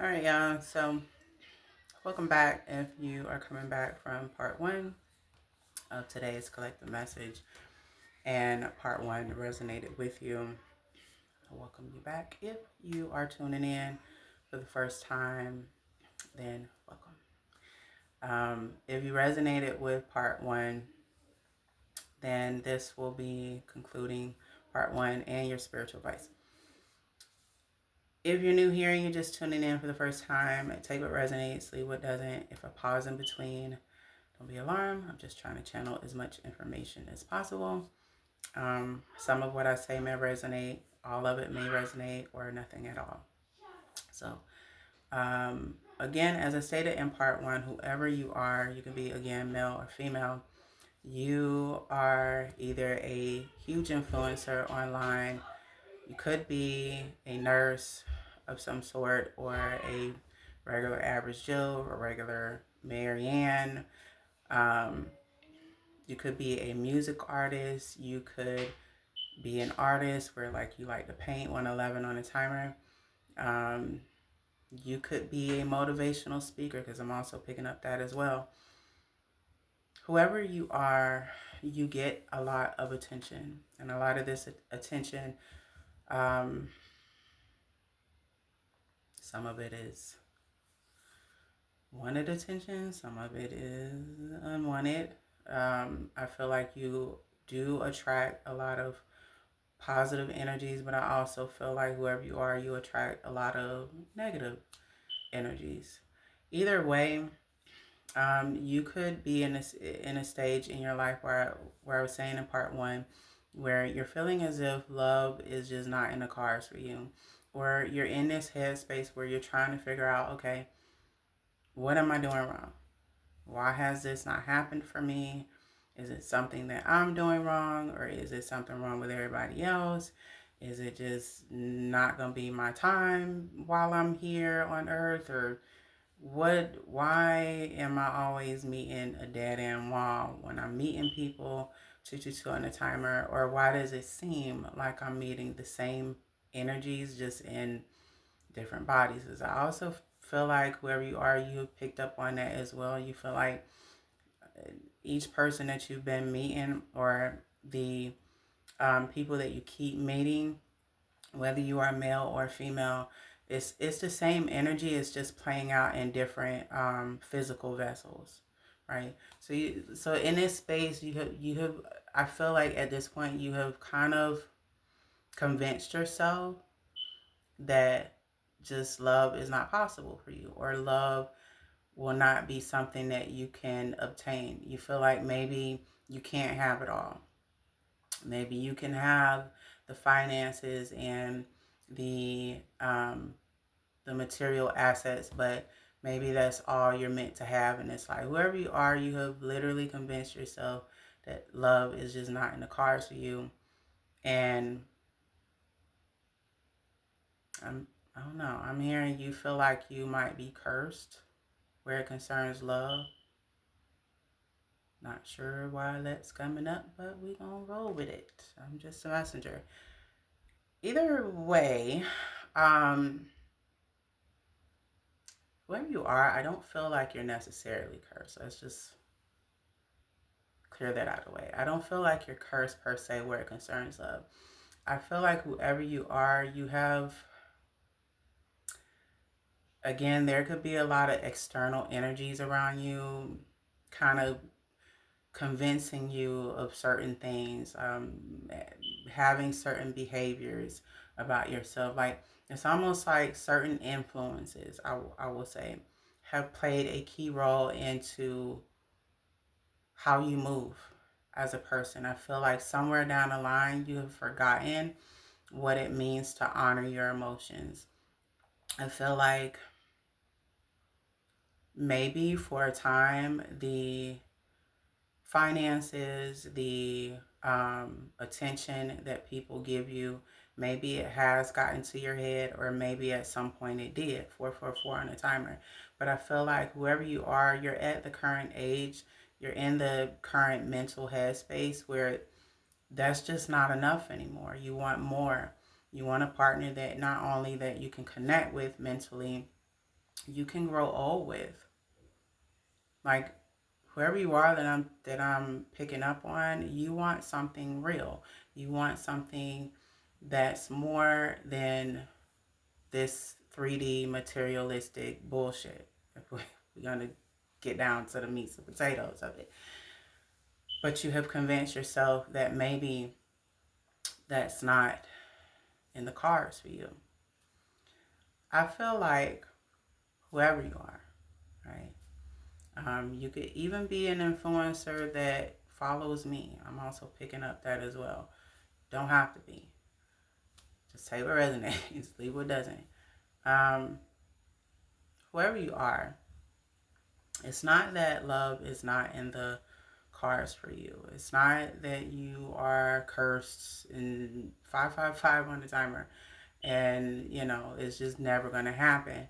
All right, y'all. So, welcome back. If you are coming back from part one of today's collective message and part one resonated with you, I welcome you back. If you are tuning in for the first time, then welcome. If you resonated with part one, then this will be concluding part one and your spiritual advice. If you're new here and you're just tuning in for the first time, take what resonates, leave what doesn't. If I pause in between, don't be alarmed. I'm just trying to channel as much information as possible. Some of what I say may resonate, all of it may resonate, or nothing at all. So, again, as I stated in part one, whoever you are, you can be, again, male or female. You are either a huge influencer online, you could be a nurse of some sort, or a regular average Joe, or regular Marianne. Um, you could be a music artist. You could be an artist where like you like to paint 111 on a timer. Um, you could be a motivational speaker because I'm also picking up that as well. Whoever you are, you get a lot of attention, and a lot of this attention, um, some of it is wanted attention, some of it is unwanted. I feel like you do attract a lot of positive energies, but I also feel like whoever you are, you attract a lot of negative energies. Either way, you could be in a stage in your life where I was saying in part one, where you're feeling as if love is just not in the cards for you, or you're in this headspace where you're trying to figure out, okay, what am I doing wrong? Why has this not happened for me? Is it something that I'm doing wrong, or is it something wrong with everybody else? Is it just not going to be my time while I'm here on earth? Or why am I always meeting a dead end wall when I'm meeting people 222 on the timer? Or why does it seem like I'm meeting the same energies just in different bodies? Because I also feel like whoever you are, you have picked up on that as well. You feel like each person that you've been meeting, or the people that you keep meeting, whether you are male or female, it's the same energy. It's just playing out in different physical vessels, right? So in this space, you have. I feel like at this point you have kind of convinced yourself that just love is not possible for you, or love will not be something that you can obtain. You feel like maybe you can't have it all. Maybe you can have the finances and the um, the material assets, but maybe that's all you're meant to have. And it's like whoever you are, you have literally convinced yourself that love is just not in the cards for you. And I don't know. I'm hearing you feel like you might be cursed where it concerns love. Not sure why that's coming up, but we gonna roll with it. I'm just a messenger. Either way, um, whoever you are, I don't feel like you're necessarily cursed. Let's just clear that out of the way. I don't feel like you're cursed per se where it concerns love. I feel like whoever you are, you have, again, there could be a lot of external energies around you, kind of convincing you of certain things, having certain behaviors about yourself. Like it's almost like certain influences, I will say, have played a key role into how you move as a person. I feel like somewhere down the line you have forgotten what it means to honor your emotions. I feel like maybe for a time the finances, the attention that people give you, maybe it has gotten to your head, or maybe at some point it did. 444 on the timer. But I feel like whoever you are, you're at the current age, you're in the current mental headspace where that's just not enough anymore. You want more. You want a partner that not only that you can connect with mentally, you can grow old with. Like, whoever you are that I'm picking up on, you want something real. You want something that's more than this 3D materialistic bullshit. If we're gonna get down to the meats and potatoes of it. But you have convinced yourself that maybe that's not in the cards for you. I feel like whoever you are, right? You could even be an influencer that follows me. I'm also picking up that as well. Don't have to be. Just say what resonates, leave what doesn't. Um, Whoever you are, it's not that love is not in the cards for you. It's not that you are cursed in 555 on the timer and, it's just never going to happen.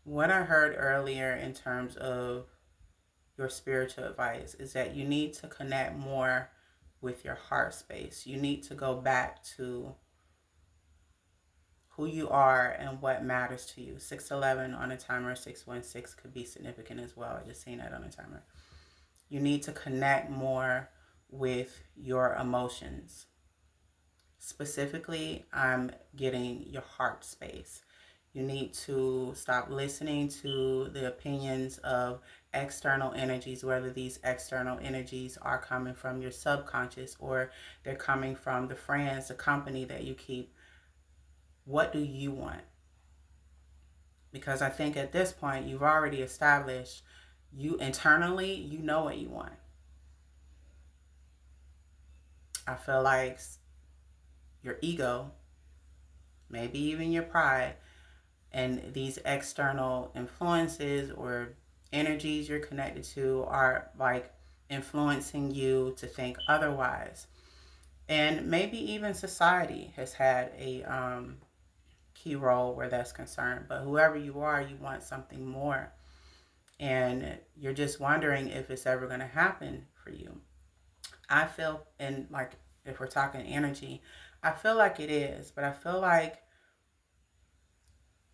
What I heard earlier in terms of your spiritual advice is that you need to connect more with your heart space. You need to go back to who you are and what matters to you. 611 on a timer, 616 could be significant as well. I just seen that on a timer. You need to connect more with your emotions. Specifically, I'm getting your heart space. You need to stop listening to the opinions of external energies, whether these external energies are coming from your subconscious or they're coming from the friends, the company that you keep. What do you want? Because I think at this point, you've already established you internally, you know what you want. I feel like your ego, maybe even your pride, and these external influences or energies you're connected to are like influencing you to think otherwise. And maybe even society has had a key role where that's concerned. But whoever you are, you want something more. And you're just wondering if it's ever going to happen for you. I feel, and like if we're talking energy, I feel like it is, but I feel like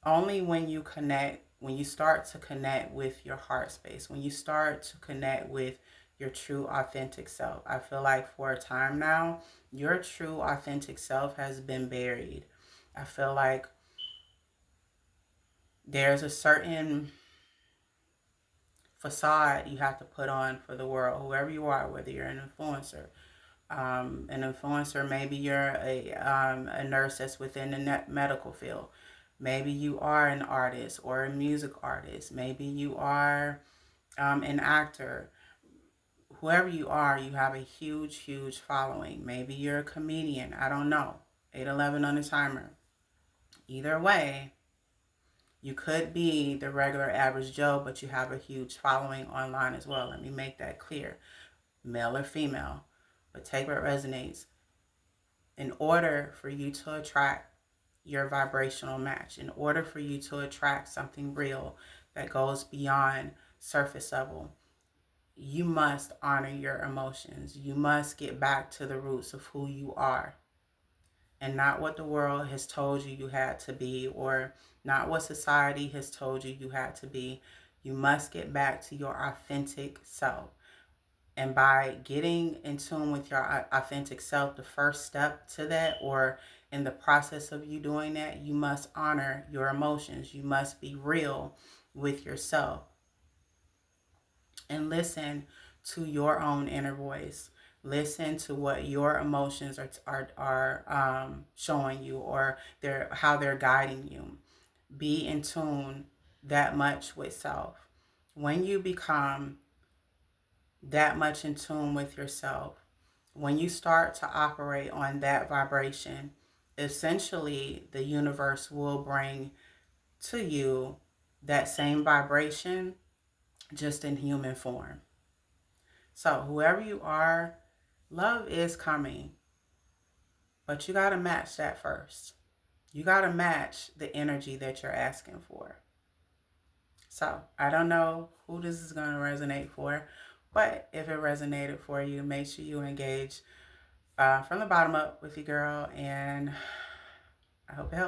only when you connect, when you start to connect with your heart space, when you start to connect with your true authentic self. I feel like for a time now, your true authentic self has been buried. I feel like there's a certain facade you have to put on for the world, whoever you are, whether you're an influencer. An influencer, maybe you're a nurse that's within the medical field. Maybe you are an artist or a music artist. Maybe you are an actor. Whoever you are, you have a huge, huge following. Maybe you're a comedian. I don't know. 811 on the timer. Either way, you could be the regular average Joe, but you have a huge following online as well. Let me make that clear. Male or female. But take what resonates. In order for you to attract your vibrational match, in order for you to attract something real that goes beyond surface level, you must honor your emotions. You must get back to the roots of who you are and not what the world has told you you had to be or not what society has told you you had to be. You must get back to your authentic self. And by getting in tune with your authentic self, the first step to that, or in the process of you doing that, you must honor your emotions. You must be real with yourself and listen to your own inner voice. Listen to what your emotions are showing you, or how they're guiding you. Be in tune that much with self. When you become that much in tune with yourself, when you start to operate on that vibration, essentially the universe will bring to you that same vibration just in human form. So, whoever you are, love is coming, but you got to match that first. You got to match the energy that you're asking for. So, I don't know who this is going to resonate for, but if it resonated for you, make sure you engage from the bottom up with your girl, and I hope it helps.